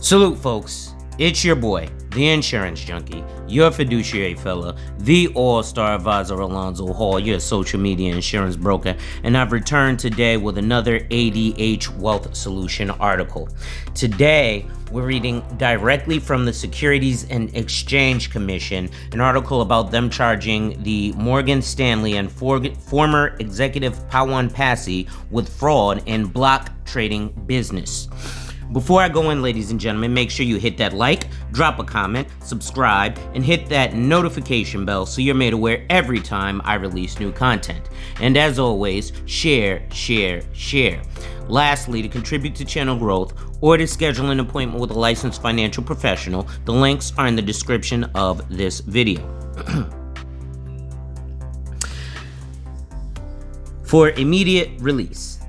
Salute, folks. It's your boy, the insurance junkie, your fiduciary fella, the all-star advisor Alonzo Hall, your social media insurance broker, and I've returned today with another ADH Wealth Solution article. Today, we're reading directly from the Securities and Exchange Commission, an article about them charging the Morgan Stanley and former executive Pawan Passy with fraud in block trading business. Before I go in, ladies and gentlemen, make sure you hit that like, drop a comment, subscribe, and hit that notification bell so you're made aware every time I release new content. And as always, share. Lastly, to contribute to channel growth or to schedule an appointment with a licensed financial professional, the links are in the description of this video. For immediate release,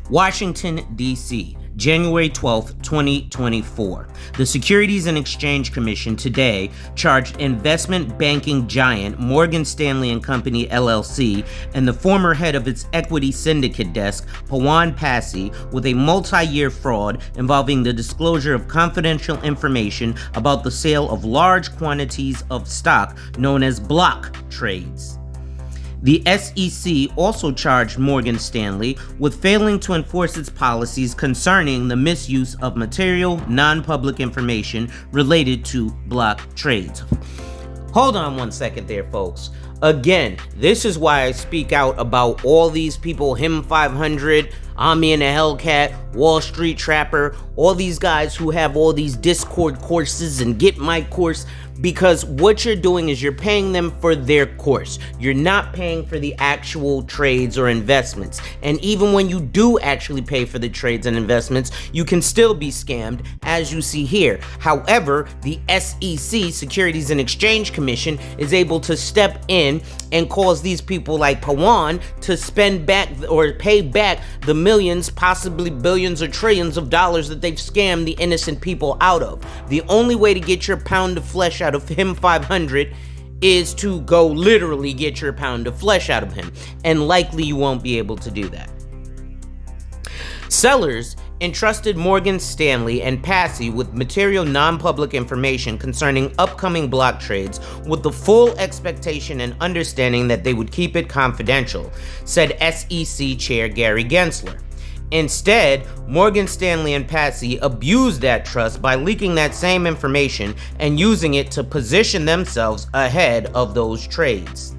Washington, D.C., January 12, 2024. The Securities and Exchange Commission today charged investment banking giant Morgan Stanley and Company LLC and the former head of its equity syndicate desk, Pawan Passy, with a multi-year fraud involving the disclosure of confidential information about the sale of large quantities of stock known as block trades. The SEC also charged Morgan Stanley with failing to enforce its policies concerning the misuse of material, non-public information related to block trades. Hold on one second there, folks. Again, this is why I speak out about all these people, him 500, Ami and the Hellcat, Wall Street Trapper, all these guys who have all these Discord courses and Get My Course, because what you're doing is you're paying them for their course. You're not paying for the actual trades or investments. And even when you do actually pay for the trades and investments, you can still be scammed, as you see here. However, the SEC, Securities and Exchange Commission, is able to step in and cause these people like Pawan to spend back or pay back the millions, possibly billions or trillions of dollars that they've scammed the innocent people out of. The only way to get your pound of flesh out of him 500 is to go literally get your pound of flesh out of him, and likely you won't be able to do that. Sellers entrusted Morgan Stanley and Passy with material non-public information concerning upcoming block trades with the full expectation and understanding that they would keep it confidential, said SEC Chair Gary Gensler. Instead, Morgan Stanley and Passy abused that trust by leaking that same information and using it to position themselves ahead of those trades.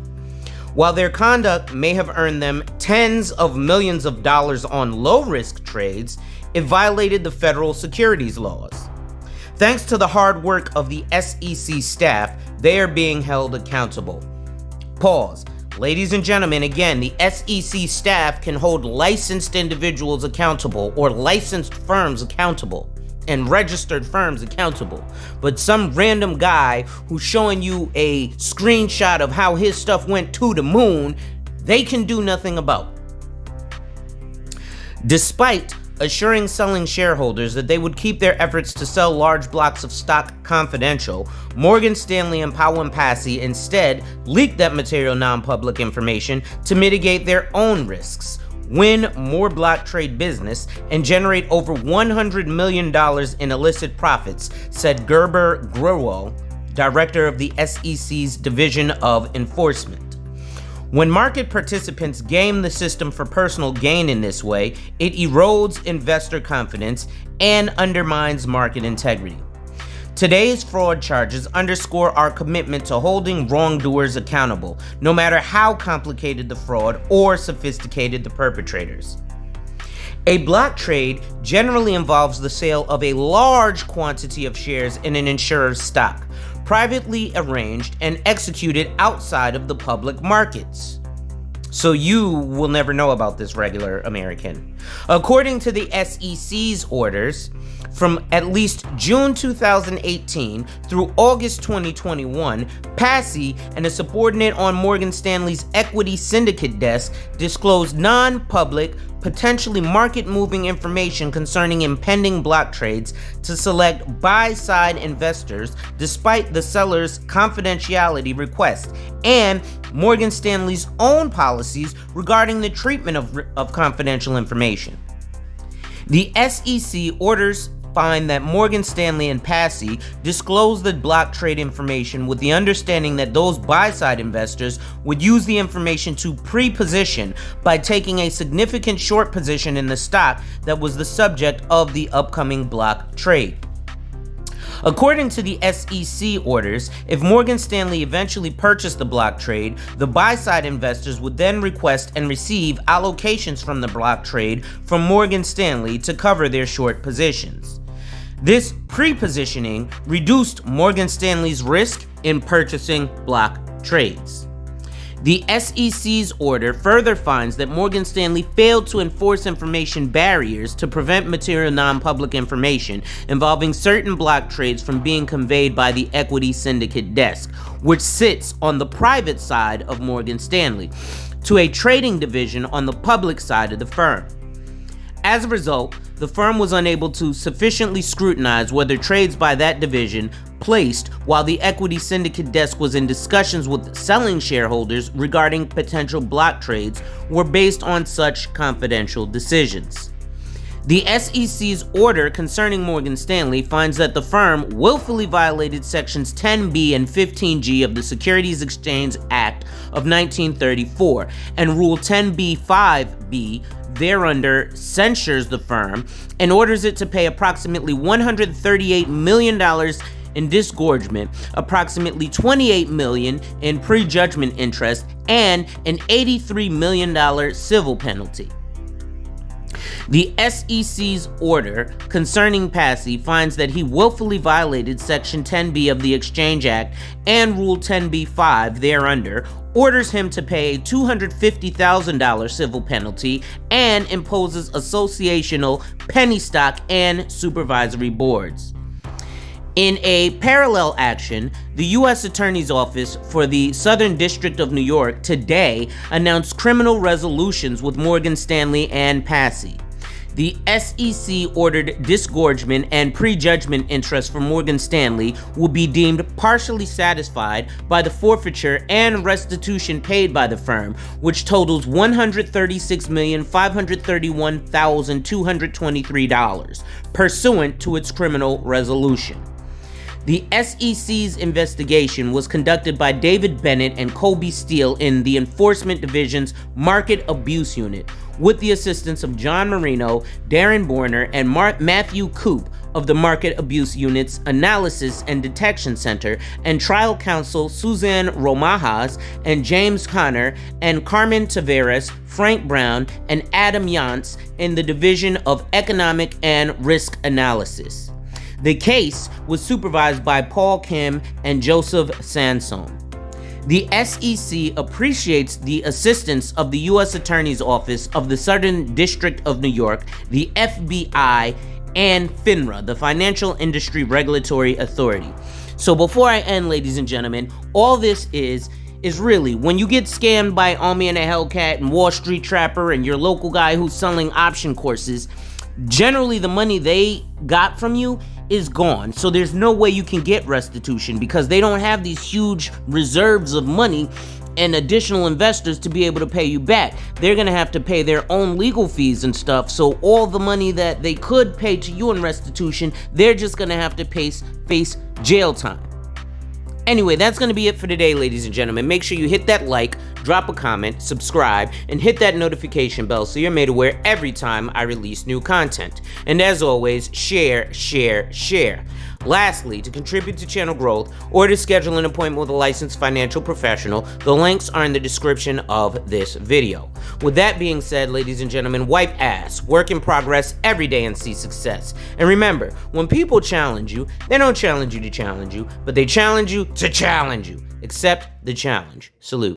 While their conduct may have earned them tens of millions of dollars on low-risk trades, it violated the federal securities laws. Thanks to the hard work of the SEC staff, they are being held accountable. Pause. Ladies and gentlemen, again, the SEC staff can hold licensed individuals accountable or licensed firms accountable and registered firms accountable. But some random guy who's showing you a screenshot of how his stuff went to the moon, they can do nothing about. Despite assuring selling shareholders that they would keep their efforts to sell large blocks of stock confidential, Morgan Stanley and Pawan Passy instead leaked that material non-public information to mitigate their own risks, win more block trade business, and generate over $100 million in illicit profits, said Gerber Grewal, director of the SEC's Division of Enforcement. When market participants game the system for personal gain in this way, it erodes investor confidence and undermines market integrity. Today's fraud charges underscore our commitment to holding wrongdoers accountable, no matter how complicated the fraud or sophisticated the perpetrators. A block trade generally involves the sale of a large quantity of shares in an insurer's stock, privately arranged and executed outside of the public markets. So you will never know about this, regular American. According to the SEC's orders, from at least June 2018 through August 2021, Passy and a subordinate on Morgan Stanley's equity syndicate desk disclosed non-public, potentially market-moving information concerning impending block trades to select buy-side investors despite the seller's confidentiality request and Morgan Stanley's own policies regarding the treatment of confidential information. The SEC orders find that Morgan Stanley and Passy disclosed the block trade information with the understanding that those buy-side investors would use the information to pre-position by taking a significant short position in the stock that was the subject of the upcoming block trade. According to the SEC orders, if Morgan Stanley eventually purchased the block trade, the buy-side investors would then request and receive allocations from the block trade from Morgan Stanley to cover their short positions. This pre-positioning reduced Morgan Stanley's risk in purchasing block trades. The SEC's order further finds that Morgan Stanley failed to enforce information barriers to prevent material non-public information involving certain block trades from being conveyed by the equity syndicate desk, which sits on the private side of Morgan Stanley, to a trading division on the public side of the firm. As a result, the firm was unable to sufficiently scrutinize whether trades by that division placed while the equity syndicate desk was in discussions with selling shareholders regarding potential block trades were based on such confidential decisions. The SEC's order concerning Morgan Stanley finds that the firm willfully violated Sections 10B and 15G of the Securities Exchange Act of 1934, and Rule 10b-5b thereunder censures the firm and orders it to pay approximately $138 million in disgorgement, approximately $28 million in prejudgment interest, and an $83 million civil penalty. The SEC's order concerning Passy finds that he willfully violated Section 10B of the Exchange Act and Rule 10b-5 thereunder, orders him to pay a $250,000 civil penalty, and imposes associational, penny stock, and supervisory boards. In a parallel action, the U.S. Attorney's Office for the Southern District of New York today announced criminal resolutions with Morgan Stanley and Passy. The SEC ordered disgorgement and prejudgment interest for Morgan Stanley will be deemed partially satisfied by the forfeiture and restitution paid by the firm, which totals $136,531,223, pursuant to its criminal resolution. The SEC's investigation was conducted by David Bennett and Colby Steele in the Enforcement Division's Market Abuse Unit, with the assistance of John Marino, Darren Borner, and Matthew Coop of the Market Abuse Unit's Analysis and Detection Center, and trial counsel Suzanne Romajas and James Connor, and Carmen Taveras, Frank Brown, and Adam Yantz in the Division of Economic and Risk Analysis. The case was supervised by Paul Kim and Joseph Sansone. The SEC appreciates the assistance of the U.S. Attorney's Office of the Southern District of New York, the FBI, and FINRA, the Financial Industry Regulatory Authority. So before I end, ladies and gentlemen, all this is really when you get scammed by Army and a Hellcat and Wall Street Trapper and your local guy who's selling option courses, generally the money they got from you is gone. So there's no way you can get restitution because they don't have these huge reserves of money and additional investors to be able to pay you back. They're gonna have to pay their own legal fees and stuff. So all the money that they could pay to you in restitution, they're just gonna have to face jail time. Anyway, that's going to be it for today, ladies and gentlemen. Make sure you hit that like, drop a comment, subscribe, and hit that notification bell so you're made aware every time I release new content. And as always, share, share, share. Lastly, to contribute to channel growth or to schedule an appointment with a licensed financial professional, the links are in the description of this video. With that being said, ladies and gentlemen, wipe ass, work in progress every day and see success. And remember, when people challenge you, they don't challenge you to challenge you, but they challenge you to challenge you. Accept the challenge. Salute.